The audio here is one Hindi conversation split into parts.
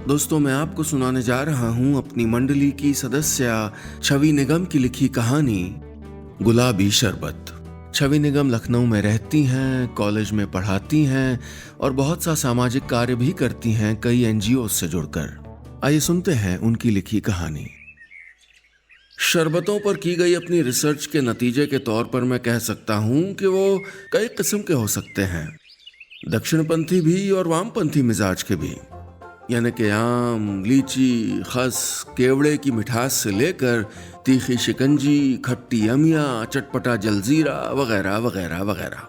दोस्तों, मैं आपको सुनाने जा रहा हूं अपनी मंडली की सदस्य छवि निगम की लिखी कहानी गुलाबी शरबत। छवि निगम लखनऊ में रहती हैं, कॉलेज में पढ़ाती हैं और बहुत सा सामाजिक कार्य भी करती हैं कई एनजीओ से जुड़कर। आइए सुनते हैं उनकी लिखी कहानी। शरबतों पर की गई अपनी रिसर्च के नतीजे के तौर पर मैं कह सकता हूं कि वो कई किस्म के हो सकते हैं, दक्षिणपंथी भी और वामपंथी मिजाज के भी, यानी कि आम, लीची, खस, केवड़े की मिठास से लेकर तीखी शिकंजी, खट्टी अमिया, चटपटा जलजीरा वगैरह वगैरह वगैरह।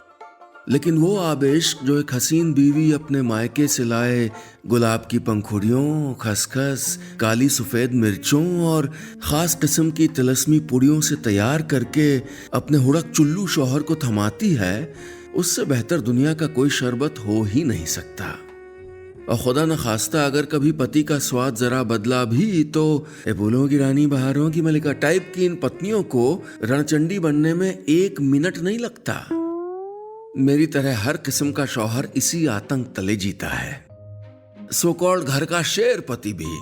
लेकिन वो आवेश जो एक हसीन बीवी अपने मायके से लाए गुलाब की पंखुड़ियों, खसखस, काली सफ़ेद मिर्चों और ख़ास किस्म की तिलस्मी पुड़ियों से तैयार करके अपने हुड़क चुल्लू शौहर को थमाती है, उससे बेहतर दुनिया का कोई शरबत हो ही नहीं सकता। और खुदा न खास्ता अगर कभी पति का स्वाद जरा बदला भी तो फूलों की रानी बहारों की मलिका टाइप की इन पत्नियों को रणचंडी बनने में 1 मिनट नहीं लगता। मेरी तरह हर किस्म का शौहर इसी आतंक तले जीता है। सो कॉल्ड घर का शेर पति भी,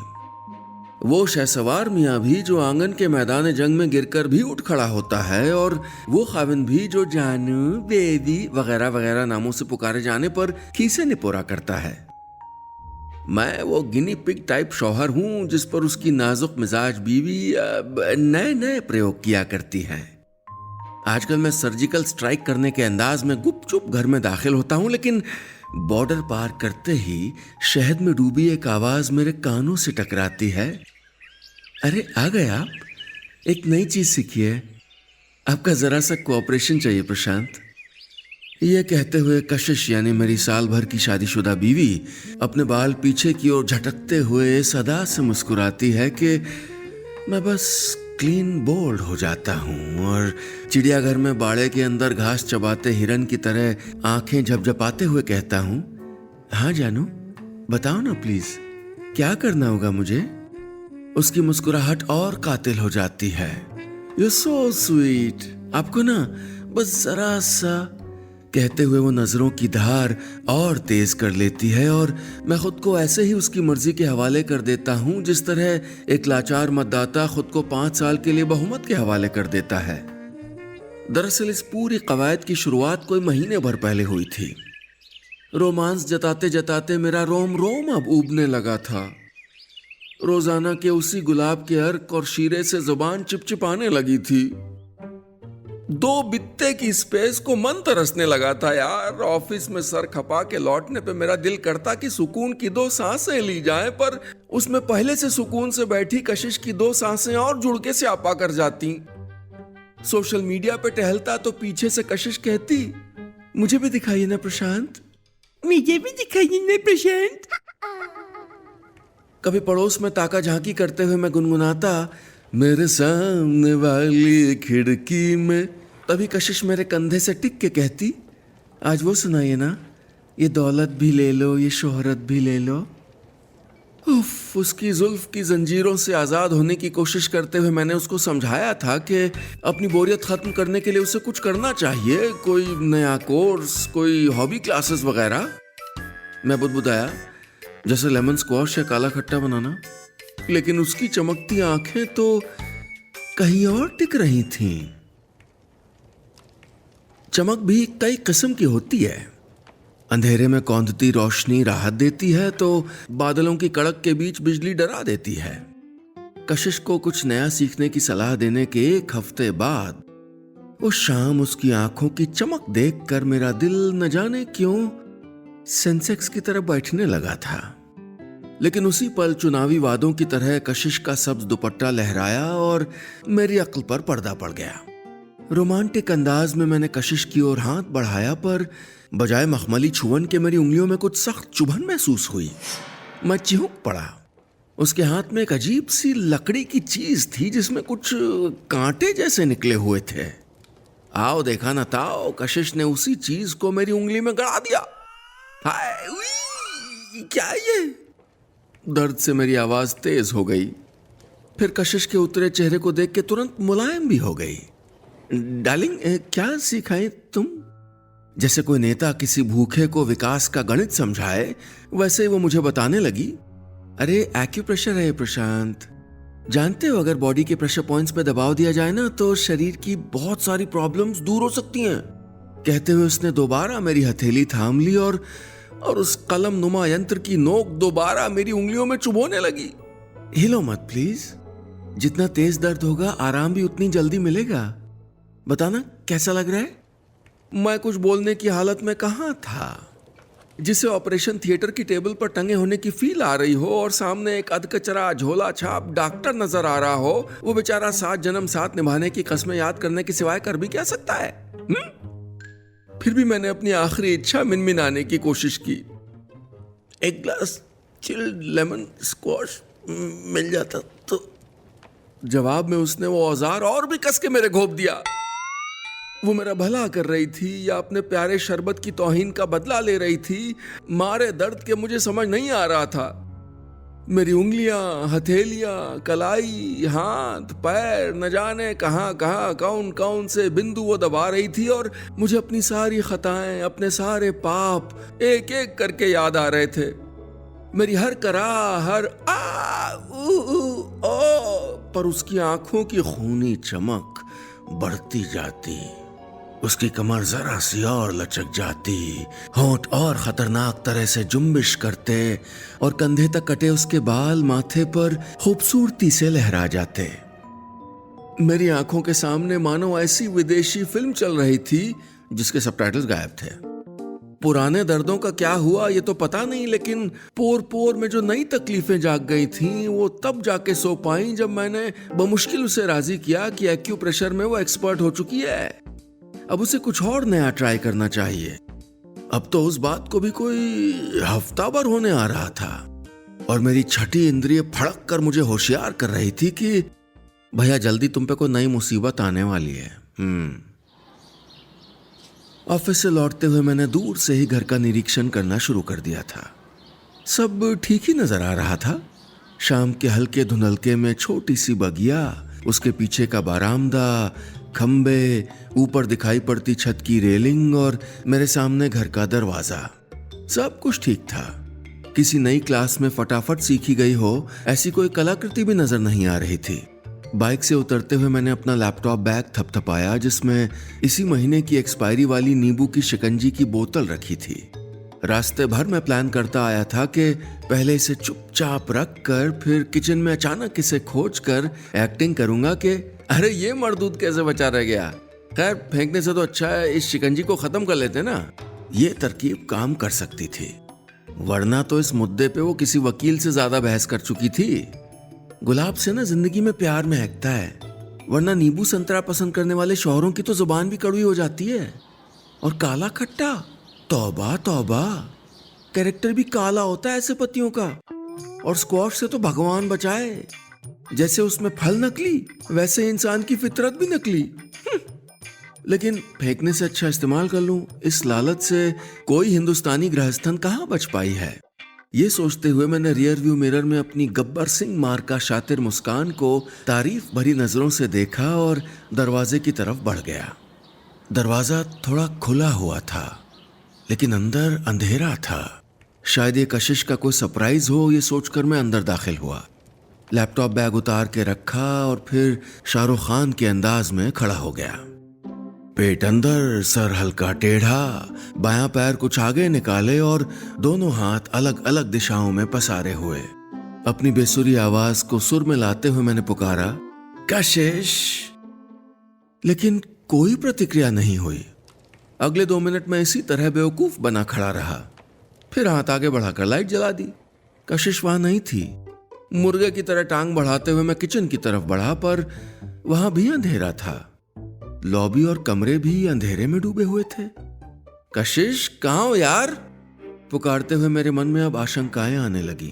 वो शहसवार मियाँ भी जो आंगन के मैदान जंग में गिरकर भी उठ खड़ा होता है, और वो खाविन भी जो जानू, बेबी वगैरह वगैरह नामों से पुकारे जाने पर खीसे निपोरा करता है। मैं वो गिनी पिग टाइप शौहर हूं जिस पर उसकी नाजुक मिजाज बीवी नए नए प्रयोग किया करती है। आजकल मैं सर्जिकल स्ट्राइक करने के अंदाज में गुपचुप घर में दाखिल होता हूं, लेकिन बॉर्डर पार करते ही शहद में डूबी एक आवाज मेरे कानों से टकराती है। अरे आ गए आप, एक नई चीज सीखिए, आपका जरा सा कोऑपरेशन चाहिए प्रशांत। ये कहते हुए कशिश यानी मेरी साल भर की शादीशुदा बीवी अपने बाल पीछे की ओर झटकते हुए सदा से मुस्कुराती है कि मैं बस क्लीन बोल्ड हो जाता हूँ, और चिड़ियाघर में बाड़े के अंदर घास चबाते हिरन की तरह आंखें झपझपाते हुए कहता हूँ, हाँ जानू बताओ ना प्लीज, क्या करना होगा मुझे। उसकी मुस्कुराहट और कातिल हो जाती है। यू सो स्वीट, आपको ना बस जरा सा, कहते हुए वो नजरों की धार और तेज कर लेती है, और मैं खुद को ऐसे ही उसकी मर्जी के हवाले कर देता हूं जिस तरह एक लाचार मतदाता खुद को 5 साल के लिए बहुमत के हवाले कर देता है। दरअसल इस पूरी कवायद की शुरुआत कोई महीने भर पहले हुई थी। रोमांस जताते जताते मेरा रोम रोम अब उबने लगा था। रोजाना के उसी गुलाब के अर्क और शीरे से जुबान चिपचिपाने लगी थी। 2 बित्ते की स्पेस को मन तरसने लगा था यार। ऑफिस में सर खपा के लौटने पे मेरा दिल करता कि सुकून की 2 सांसें ली जाएं, पर उसमें पहले से सुकून से बैठी कशिश की 2 सांसें और जुड़ के स्यापा कर जाती। सोशल मीडिया पे टहलता तो पीछे से कशिश कहती, मुझे भी दिखाइए ना प्रशांत, मुझे भी दिखाइए ना प्रशांत। कभी पड़ोस में ताका झांकी करते हुए मैं गुनगुनाता, मेरे सामने वाली खिड़की में। तभी कशिश मेरे कंधे से टिक के कहती, आज वो सुनाइए ना, ये दौलत भी ले लो, ये शोहरत भी ले लो। उफ, उसकी जुल्फ की जंजीरों से आज़ाद होने की कोशिश करते हुए मैंने उसको समझाया था कि अपनी बोरियत ख़त्म करने के लिए उसे कुछ करना चाहिए, कोई नया कोर्स, कोई हॉबी क्लासेस वगैरह। मैं बुदबुदाया, जैसे लेमन स्क्वॉश या काला खट्टा बनाना, लेकिन उसकी चमकती आंखें तो कहीं और टिक रही थीं। चमक भी कई किस्म की होती है। अंधेरे में कौंधती रोशनी राहत देती है तो बादलों की कड़क के बीच बिजली डरा देती है। कशिश को कुछ नया सीखने की सलाह देने के 1 हफ्ते बाद उस शाम उसकी आंखों की चमक देखकर मेरा दिल न जाने क्यों सेंसेक्स की तरफ बैठने लगा था। लेकिन उसी पल चुनावी वादों की तरह कशिश का सब्ज दुपट्टा लहराया और मेरी अक्ल पर पर्दा पड़ गया। रोमांटिक अंदाज में मैंने कशिश की ओर हाथ बढ़ाया, पर बजाय मखमली छुअन के मेरी उंगलियों में कुछ सख्त चुभन महसूस हुई। मैं चिहुक पड़ा। उसके हाथ में एक अजीब सी लकड़ी की चीज थी जिसमें कुछ कांटे जैसे निकले हुए थे। आओ देखा न ताओ, कशिश ने उसी चीज को मेरी उंगली में गड़ा दिया। हाय, क्या ये? दर्द से मेरी आवाज तेज हो गई। फिर कशिश के उतरे चेहरे को देख के तुरंत मुलायम भी हो गई। डार्लिंग, क्या सिखाए तुम? जैसे कोई नेता किसी भूखे को विकास का गणित समझाए, वैसे वो मुझे बताने लगी। अरे एक्यूप्रेशर है ये प्रशांत। जानते हो अगर बॉडी के प्रेशर पॉइंट्स पे दबाव दिया जाए ना तो शरीर की बहुत सारी प्रॉब्लम्स दूर हो सकती हैं। कहते हुए उसने दोबारा मेरी हथेली थाम ली और उस कलम नुमा यंत्र की नोक दोबारा मेरी उंगलियों में चुभोने लगी। हिलो मत प्लीज, जितना तेज दर्द होगा आराम भी उतनी जल्दी मिलेगा। बताना कैसा लग रहा है? मैं कुछ बोलने की हालत में कहाँ था। जिसे ऑपरेशन थिएटर की टेबल पर टंगे होने की फील आ रही हो और सामने एक अधकचरा झोला छाप डॉक्टर नजर आ रहा हो, वो बेचारा 7 जन्म साथ निभाने की कस्में याद करने के सिवाय कर भी क्या सकता है? फिर भी मैंने अपनी आखिरी इच्छा मिनमिनाने की कोशिश की। एक ग्लास चिल्ड लेमन स्क्वॉश मिल जाता तो। जवाब में उसने वो औजार और भी कस के मेरे घोंप दिया। वो मेरा भला कर रही थी या अपने प्यारे शरबत की तौहीन का बदला ले रही थी, मारे दर्द के मुझे समझ नहीं आ रहा था। मेरी उंगलियां, हथेलियां, कलाई, हाथ, पैर न जाने कहां कहां कौन कौन से बिंदु वो दबा रही थी और मुझे अपनी सारी खताएं, अपने सारे पाप एक एक करके याद आ रहे थे। मेरी हर करा, हर आ ओ पर उसकी आंखों की खूनी चमक बढ़ती जाती। उसकी कमर जरा सी और लचक जाती, होंठ और खतरनाक तरह से जुम्बिश करते और कंधे तक कटे उसके बाल माथे पर खूबसूरती से लहरा जाते। मेरी आंखों के सामने मानो ऐसी विदेशी फिल्म चल रही थी जिसके सबटाइटल्स गायब थे। पुराने दर्दों का क्या हुआ ये तो पता नहीं, लेकिन पोर पोर में जो नई तकलीफें जाग गई थीं वो तब जाके सो पाई जब मैंने बमुश्किल उसे राजी किया कि एक्यूप्रेशर में वो एक्सपर्ट हो चुकी है। अब उसे कुछ और नया ट्राई करना चाहिए। अब तो उस बात को भी कोई हफ्ता भर होने आ रहा था और मेरी छठी इंद्रिय फड़क कर मुझे होशियार कर रही थी कि भैया जल्दी तुम पे कोई नई मुसीबत आने वाली है। ऑफिस से लौटते हुए मैंने दूर से ही घर का निरीक्षण करना शुरू कर दिया था। सब ठीक ही नजर आ रहा था। शाम के हल्के धुंधलके में छोटी सी बगिया, उसके पीछे का बारामदा, खंबे, ऊपर दिखाई पड़ती छत की रेलिंग और मेरे सामने घर का दरवाजा, सब कुछ ठीक था। किसी नई क्लास में फटाफट सीखी गई हो ऐसी कोई कलाकृति भी नजर नहीं आ रही थी। बाइक से उतरते हुए मैंने अपना लैपटॉप बैग थपथपाया जिसमें इसी महीने की एक्सपायरी वाली नींबू की शिकंजी की बोतल रखी थी। रास्ते भर मैं प्लान करता आया था कि पहले इसे चुपचाप रख कर फिर किचन में अचानक इसे खोज कर एक्टिंग करूंगा कि अरे ये मरदूद कैसे बचा रह गया। खैर फेंकने से तो अच्छा है इस शिकंजी को खत्म कर लेते ना। ये तरकीब काम कर सकती थी, वरना तो इस मुद्दे पे वो किसी वकील से ज्यादा बहस कर चुकी थी। गुलाब से ना जिंदगी में प्यार महकता है, वरना नींबू संतरा पसंद करने वाले शौहरों की तो जुबान भी कड़वी हो जाती है। और काला खट्टा, तौबा तौबा, कैरेक्टर भी काला होता है ऐसे पतियों का। और स्क्वॉश से तो भगवान बचाए, जैसे उसमें फल नकली वैसे इंसान की फितरत भी नकली। लेकिन फेंकने से अच्छा इस्तेमाल कर लूं, इस लालच से कोई हिंदुस्तानी गृहस्थन कहां बच पाई है। ये सोचते हुए मैंने रियर व्यू मिरर में अपनी गब्बर सिंह मार्का शातिर मुस्कान को तारीफ भरी नजरों से देखा और दरवाजे की तरफ बढ़ गया। दरवाजा थोड़ा खुला हुआ था लेकिन अंदर अंधेरा था। शायद ये कशिश का कोई सरप्राइज हो, ये सोचकर मैं अंदर दाखिल हुआ। लैपटॉप बैग उतार के रखा और फिर शाहरुख खान के अंदाज में खड़ा हो गया। पेट अंदर, सर हल्का टेढ़ा, बायां पैर कुछ आगे निकाले और दोनों हाथ अलग अलग दिशाओं में पसारे हुए। अपनी बेसुरी आवाज को सुर में लाते हुए मैंने पुकारा, कशिश। लेकिन कोई प्रतिक्रिया नहीं हुई। अगले 2 मिनट में इसी तरह बेवकूफ बना खड़ा रहा। फिर हाथ आगे बढ़ाकर लाइट जला दी। कशिश वहां नहीं थी। मुर्गे की तरह टांग बढ़ाते हुए मैं किचन की तरफ बढ़ा, पर वहां भी अंधेरा था। लॉबी और कमरे भी अंधेरे में डूबे हुए थे। कशिश कहाँ हो यार? पुकारते हुए मेरे मन में अब आशंकाएं आने लगी।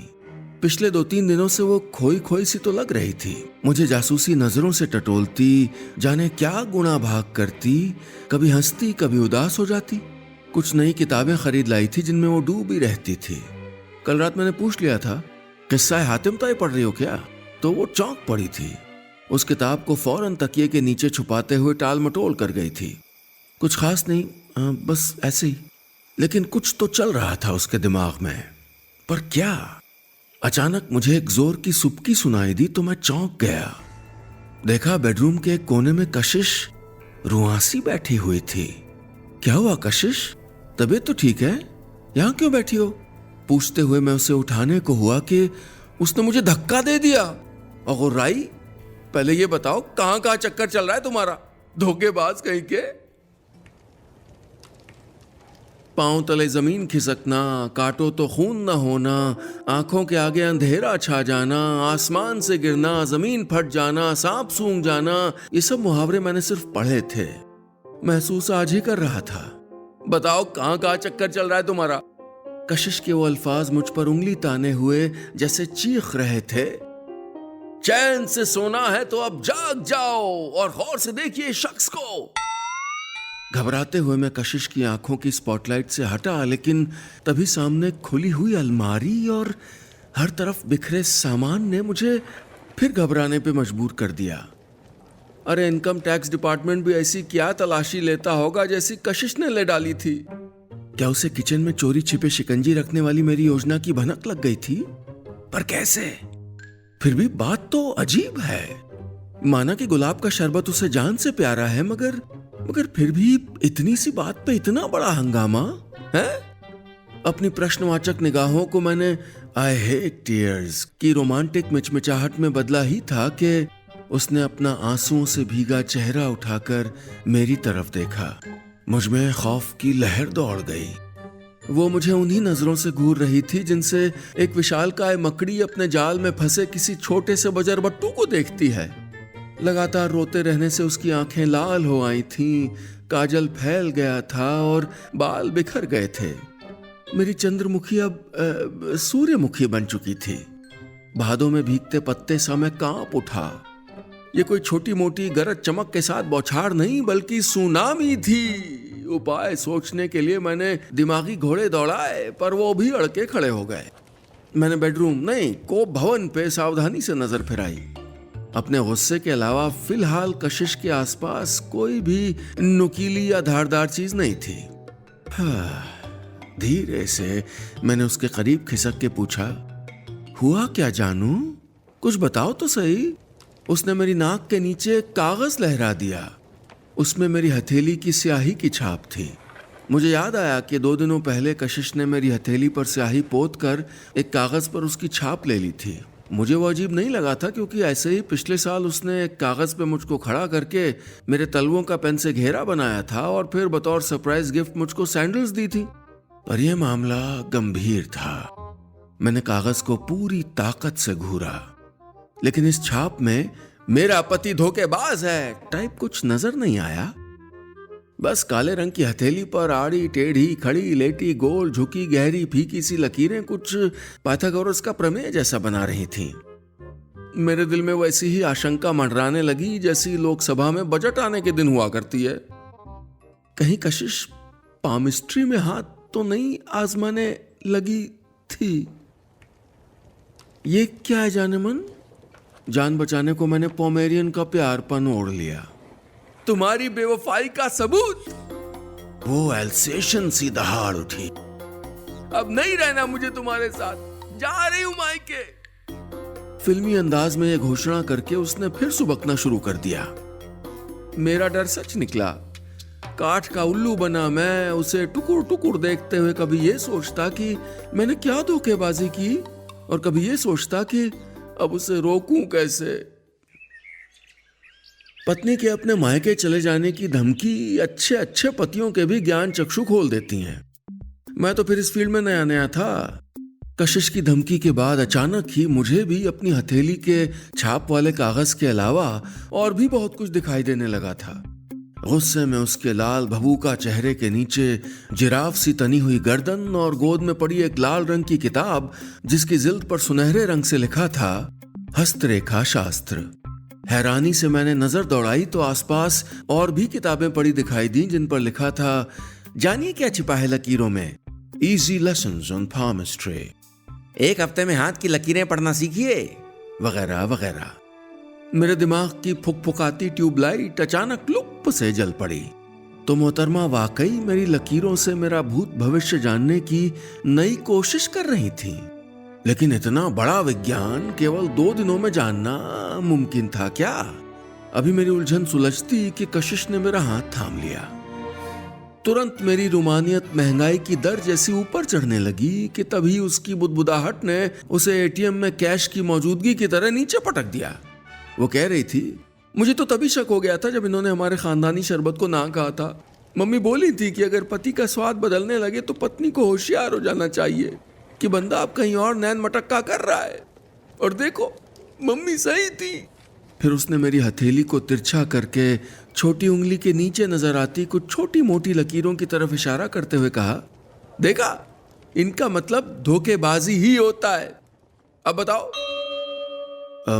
पिछले 2-3 दिनों से वो खोई खोई सी तो लग रही थी। मुझे जासूसी नजरों से टटोलती, जाने क्या गुणा भाग करती, कभी हंसती कभी उदास हो जाती। कुछ नई किताबें खरीद लाई थी जिनमें वो डूबी रहती थी। कल रात मैंने पूछ लिया था, किस्सा हातिम ताई पढ़ रही हो क्या? तो वो चौंक पड़ी थी। उस किताब को फौरन तकिए के नीचे छुपाते हुए टाल मटोल कर गई थी। कुछ खास नहीं, बस ऐसे ही। लेकिन कुछ तो चल रहा था उसके दिमाग में, पर क्या? अचानक मुझे एक जोर की सुबकी सुनाई दी तो मैं चौंक गया। देखा बेडरूम के एक कोने में कशिश रुआसी बैठी हुई थी। क्या हुआ कशिश, तबीयत तो ठीक है? यहाँ क्यों बैठी हो? पूछते हुए मैं उसे उठाने को हुआ कि उसने मुझे धक्का दे दिया और गुर्राई, पहले ये बताओ कहां कहां चक्कर चल रहा है तुम्हारा, धोखेबाज कहीं के। पांव तले जमीन खिसकना, काटो तो खून न होना, आंखों के आगे अंधेरा छा जाना, आसमान से गिरना, जमीन फट जाना, सांप सूंघ जाना, ये सब मुहावरे मैंने सिर्फ पढ़े थे, महसूस आज ही कर रहा था। बताओ कहां कहां चक्कर चल रहा है तुम्हारा? कशिश के वो अल्फाज मुझ पर उंगली ताने हुए जैसे चीख रहे थे। चैन से सोना है तो अब जाग जाओ और गौर से देखिए शख्स को। घबराते हुए मैं कशिश की आंखों की स्पॉटलाइट से हटा, लेकिन तभी सामने खुली हुई अलमारी और हर तरफ बिखरे सामान ने मुझे फिर घबराने पे मजबूर कर दिया। अरे इनकम टैक्स डिपार्टमेंट भी ऐसी क्या तलाशी लेता होगा जैसी कशिश ने ले डाली थी? क्या उसे किचन में चोरी छिपे शिकंजी रखने वाली मेरी योजना की भनक लग गई थी? पर कैसे? फिर भी बात तो अजीब है। माना कि गुलाब का शरबत उसे जान से प्यारा है, मगर फिर भी इतनी सी बात पे इतना बड़ा हंगामा है? अपनी प्रश्नवाचक निगाहों को मैंने आई हेट टीयर्स की रोमांटिक मिचमिचाहट में बदला ही था कि उसने अपना आंसुओं से भीगा चेहरा उठाकर मेरी तरफ देखा। मुझमें खौफ की लहर दौड़ गई। वो मुझे उन्हीं नजरों से घूर रही थी जिनसे एक विशालकाय मकड़ी अपने जाल में फंसे किसी छोटे से बजरबट्टू को देखती है। लगातार रोते रहने से उसकी आंखें लाल हो आई थीं, काजल फैल गया था और बाल बिखर गए थे। मेरी चंद्रमुखी अब सूर्यमुखी बन चुकी थी। भादों में भीगते पत्ते सा मैं कांप उठा। ये कोई छोटी मोटी गरज चमक के साथ बौछार नहीं बल्कि सुनामी थी। उपाय सोचने के लिए मैंने दिमागी घोड़े दौड़ाए, पर वो भी अड़के खड़े हो गए। मैंने बेडरूम नहीं, कोप भवन पे सावधानी से नजर फिराई। अपने गुस्से के अलावा फिलहाल कशिश के आसपास कोई भी नुकीली या धारदार चीज नहीं थी। धीरे से मैंने उसके करीब खिसक के पूछा, हुआ क्या जानू? कुछ बताओ तो सही। उसने मेरी नाक के नीचे कागज लहरा दिया। उसमें मेरी हथेली की स्याही की छाप थी। मुझे याद आया कि 2 दिनों पहले कशिश ने मेरी हथेली पर स्याही पोत कर एक कागज पर उसकी छाप ले ली थी। मुझे वो अजीब नहीं लगा था, क्योंकि ऐसे ही पिछले साल उसने एक कागज पे मुझको खड़ा करके मेरे तलवों का पेन से घेरा बनाया था और फिर बतौर सरप्राइज गिफ्ट मुझको सैंडल्स दी थी। पर यह मामला गंभीर था। मैंने कागज को पूरी ताकत से घूरा, लेकिन इस छाप में मेरा पति धोखेबाज है टाइप कुछ नजर नहीं आया। बस काले रंग की हथेली पर आड़ी टेढ़ी खड़ी लेटी गोल झुकी गहरी फीकी सी लकीरें कुछ पाइथागोरस का प्रमेय जैसा बना रही थीं। मेरे दिल में वैसी ही आशंका मंडराने लगी जैसी लोकसभा में बजट आने के दिन हुआ करती है। कहीं कशिश पामिस्ट्री में हाथ तो नहीं आजमाने लगी थी? ये क्या है जाने मन? जान बचाने को मैंने पोमेरियन का प्यारपन ओढ़ लिया। तुम्हारी बेवफाई का सबूत? वो एल्सेशन सी दहाड़ उठी। अब नहीं रहना मुझे तुम्हारे साथ, जा रही हूं मायके। फिल्मी अंदाज में यह घोषणा करके उसने फिर सुबकना शुरू कर दिया। मेरा डर सच निकला। काठ का उल्लू बना मैं उसे टुकुर टुकुर देखते हुए कभी यह सोचता कि मैंने क्या धोखेबाजी की, और कभी यह सोचता कि अब उसे रोकूं कैसे। पत्नी के अपने मायके चले जाने की धमकी अच्छे अच्छे पतियों के भी ज्ञान चक्षु खोल देती हैं। मैं तो फिर इस फील्ड में नया नया था। कशिश की धमकी के बाद अचानक ही मुझे भी अपनी हथेली के छाप वाले कागज के अलावा और भी बहुत कुछ दिखाई देने लगा था। गुस्से में उसके लाल भभूका चेहरे के नीचे जिराफ सी तनी हुई गर्दन और गोद में पड़ी एक लाल रंग की किताब जिसकी जिल्द पर सुनहरे रंग से लिखा था हस्तरेखा शास्त्र। हैरानी से मैंने नजर दौड़ाई तो आसपास और भी किताबें पड़ी दिखाई दी जिन पर लिखा था जानिए क्या छिपा है लकीरों में, इजी लेसन्स ऑन पामिस्ट्री, 1 हफ्ते में हाथ की लकीरें पढ़ना सीखिए, वगैरह वगैरह। मेरे दिमाग की फुकफुकाती ट्यूबलाइट अचानक लुप से जल पड़ी। तो मोहतरमा वाकई मेरी लकीरों से मेरा भूत भविष्य जानने की नई कोशिश कर रही थी। लेकिन इतना बड़ा विज्ञान केवल 2 दिनों में जानना मुमकिन था क्या? अभी मेरी उलझन सुलझती कि कशिश ने मेरा हाथ थाम लिया। तुरंत मेरी रुमानियत महंगाई की दर जैसी ऊपर चढ़ने लगी कि तभी उसकी बुदबुदाहट ने उसे एटीएम में कैश की मौजूदगी की तरह नीचे पटक दिया। वो कह रही थी, मुझे तो तभी शक हो गया था जब इन्होंने हमारे खानदानी शरबत को ना कहा था। मम्मी बोली थी कि अगर पति का स्वाद बदलने लगे तो पत्नी को होशियार हो जाना चाहिए कि बंदा अब कहीं और नैन मटक्का कर रहा है। और देखो, मम्मी सही थी। फिर उसने मेरी हथेली को तिरछा करके छोटी उंगली के नीचे नजर आती कुछ छोटी मोटी लकीरों की तरफ इशारा करते हुए कहा, देखा, इनका मतलब धोखेबाजी ही होता है। अब बताओ।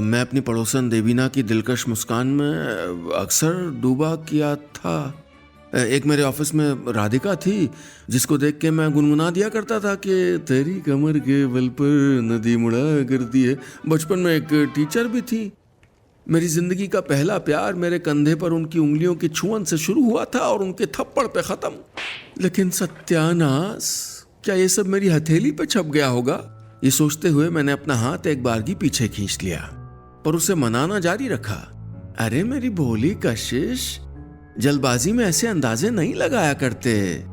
मैं अपनी पड़ोसन देवीना की दिलकश मुस्कान में अक्सर डूबा किया था। एक मेरे ऑफिस में राधिका थी जिसको देख के मैं गुनगुना दिया करता था कि तेरी कमर के बल पर नदी मुड़ा करती है। बचपन में एक टीचर भी थी। मेरी जिंदगी का पहला प्यार मेरे कंधे पर उनकी उंगलियों की छुअन से शुरू हुआ था और उनके थप्पड़ पे खत्म। लेकिन सत्यानाश, क्या ये सब मेरी हथेली पे छप गया होगा? ये सोचते हुए मैंने अपना हाथ एक बारगी पीछे खींच लिया, पर उसे मनाना जारी रखा। अरे मेरी भोली कशिश, जल्दबाजी में ऐसे अंदाजे नहीं लगाया करते।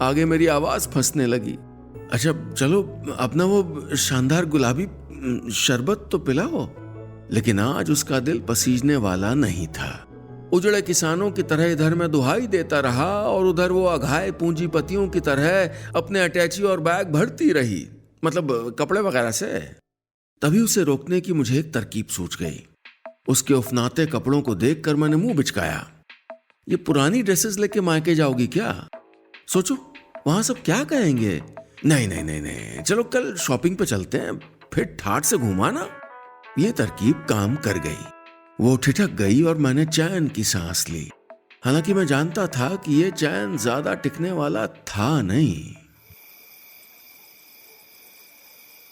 आगे मेरी आवाज फंसने लगी। अच्छा चलो, अपना वो शानदार गुलाबी शरबत तो पिलाओ। लेकिन आज उसका दिल पसीजने वाला नहीं था। उजड़े किसानों की तरह इधर मैं दुहाई देता रहा और उधर वो अघाए पूंजीपतियों की तरह अपने अटैची और बैग भरती रही, मतलब कपड़े वगैरह से। तभी उसे रोकने की मुझे एक तरकीब सूझ गई। उसके उफनाते कपड़ों को देखकर मैंने मुंह बिचकाया। ये पुरानी ड्रेसेस लेके मायके जाओगी क्या? सोचो वहां सब क्या कहेंगे। नहीं नहीं नहीं नहीं, चलो कल शॉपिंग पे चलते हैं, फिर ठाठ से घुमाना। ये तरकीब काम कर गई। वो ठिठक गई और मैंने चैन की सांस ली। हालांकि मैं जानता था कि ये चैन ज्यादा टिकने वाला था नहीं।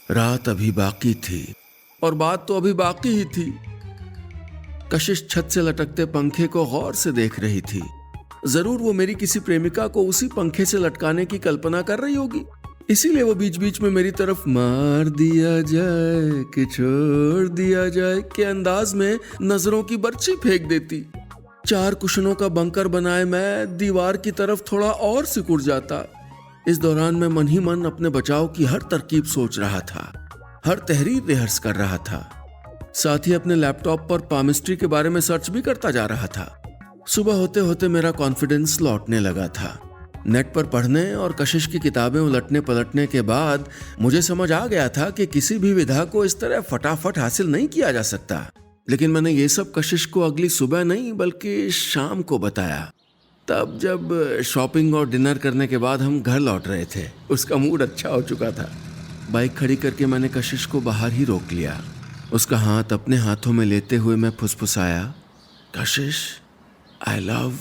रात अभी बाकी थी और बात तो अभी बाकी ही थी। कशिश छत से लटकते पंखे को गौर से देख रही थी। जरूर वो मेरी किसी प्रेमिका को उसी पंखे से लटकाने की कल्पना कर रही होगी, इसीलिए वो बीच बीच में मेरी तरफ मार दिया जाए कि छोड़ दिया जाए के अंदाज में नजरों की बर्छी फेंक देती। 4 कुशनों का बंकर बनाए मैं दीवार की तरफ थोड़ा और सिकुड़ जाता। इस दौरान मैं मन ही मन अपने बचाव की हर तरकीब सोच रहा था, हर तहरीर रिहर्स कर रहा था। साथ ही अपने लैपटॉप पर पामिस्ट्री के बारे में सर्च भी करता जा रहा था। सुबह होते होते मेरा कॉन्फिडेंस लौटने लगा था। नेट पर पढ़ने और कशिश की किताबें उलटने पलटने के बाद मुझे समझ आ गया था कि किसी भी विधा को इस तरह फटाफट हासिल नहीं किया जा सकता। लेकिन मैंने ये सब कशिश को अगली सुबह नहीं बल्कि शाम को बताया, तब जब शॉपिंग और डिनर करने के बाद हम घर लौट रहे थे। उसका मूड अच्छा हो चुका था। बाइक खड़ी करके मैंने कशिश को बाहर ही रोक लिया। उसका हाथ अपने हाथों में लेते हुए मैं फुसफुसाया, Kashish, I love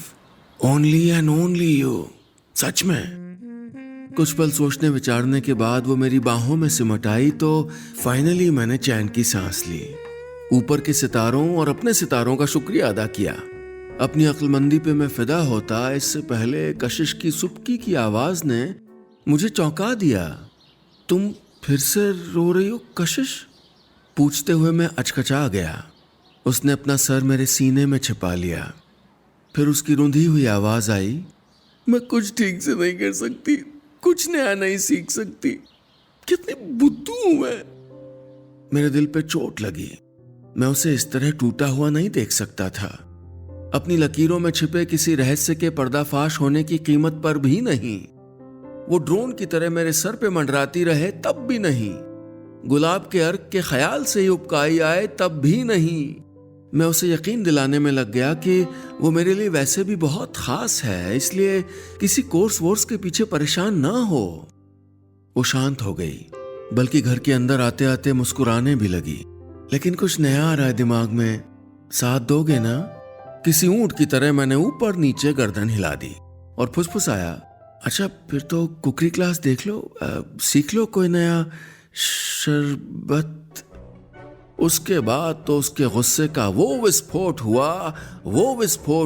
only and only you. सच में। कुछ पल सोचने विचारने के बाद वो मेरी बाहों में सिमट आई तो फाइनली मैंने चैन की सांस ली। ऊपर के सितारों और अपने सितारों का शुक्रिया अदा किया। अपनी अक्लमंदी पे मैं फिदा होता, इससे पहले कशिश की सुबकी की आवाज ने मुझे चौंका दिया। तुम फिर से रो रही हो कशिश? पूछते हुए मैं अचकचा गया। उसने अपना सर मेरे सीने में छिपा लिया। फिर उसकी रूंधी हुई आवाज आई, मैं कुछ ठीक से नहीं कर सकती, कुछ नया नहीं सीख सकती। कितनी बुद्धू हूं मैं। मेरे दिल पे चोट लगी। मैं उसे इस तरह टूटा हुआ नहीं देख सकता था। अपनी लकीरों में छिपे किसी रहस्य के पर्दाफाश होने की कीमत पर भी नहीं। वो ड्रोन की तरह मेरे सर पे मंडराती रहे तब भी नहीं। गुलाब के अर्क के ख्याल से ही उपकाई आए तब भी नहीं। मैं उसे यकीन दिलाने में लग गया कि वो मेरे लिए वैसे भी बहुत खास है, इसलिए किसी कोर्स वोर्स के पीछे परेशान ना हो। वो शांत हो गई, बल्कि घर के अंदर आते आते मुस्कुराने भी लगी। लेकिन कुछ नया आ रहा है दिमाग में, साथ दोगे ना? किसी ऊंट की तरह मैंने ऊपर नीचे गर्दन हिला दी और फुसफुसाया, अच्छा फिर तो कुकरी क्लास देख लो, सीख लो कोई नया शरबत। उसके बाद तो उसके गुस्से का वो विस्फोट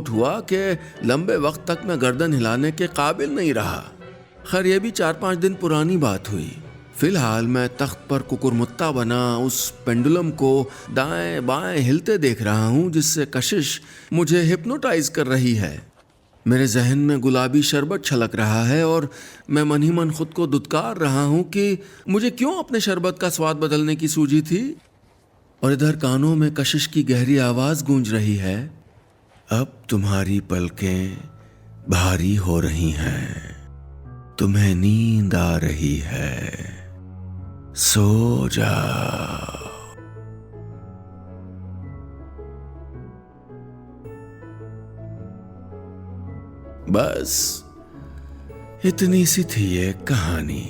हुआ कि लंबे वक्त तक मैं गर्दन हिलाने के काबिल नहीं रहा। खैर ये भी 4-5 दिन पुरानी बात हुई। फिलहाल मैं तख्त पर कुकुरमुत्ता बना उस पेंडुलम को दाएं बाएं हिलते देख रहा हूं, जिससे कशिश मुझे हिप्नोटाइज कर रही है। मेरे जहन में गुलाबी शरबत छलक रहा है और मैं मन ही मन खुद को दुत्कार रहा हूं कि मुझे क्यों अपने शरबत का स्वाद बदलने की सूझी थी। और इधर कानों में कशिश की गहरी आवाज गूंज रही है, अब तुम्हारी पलकें भारी हो रही हैं, तुम्हें नींद आ रही है, सो जाओ। बस इतनी सी थी ये कहानी।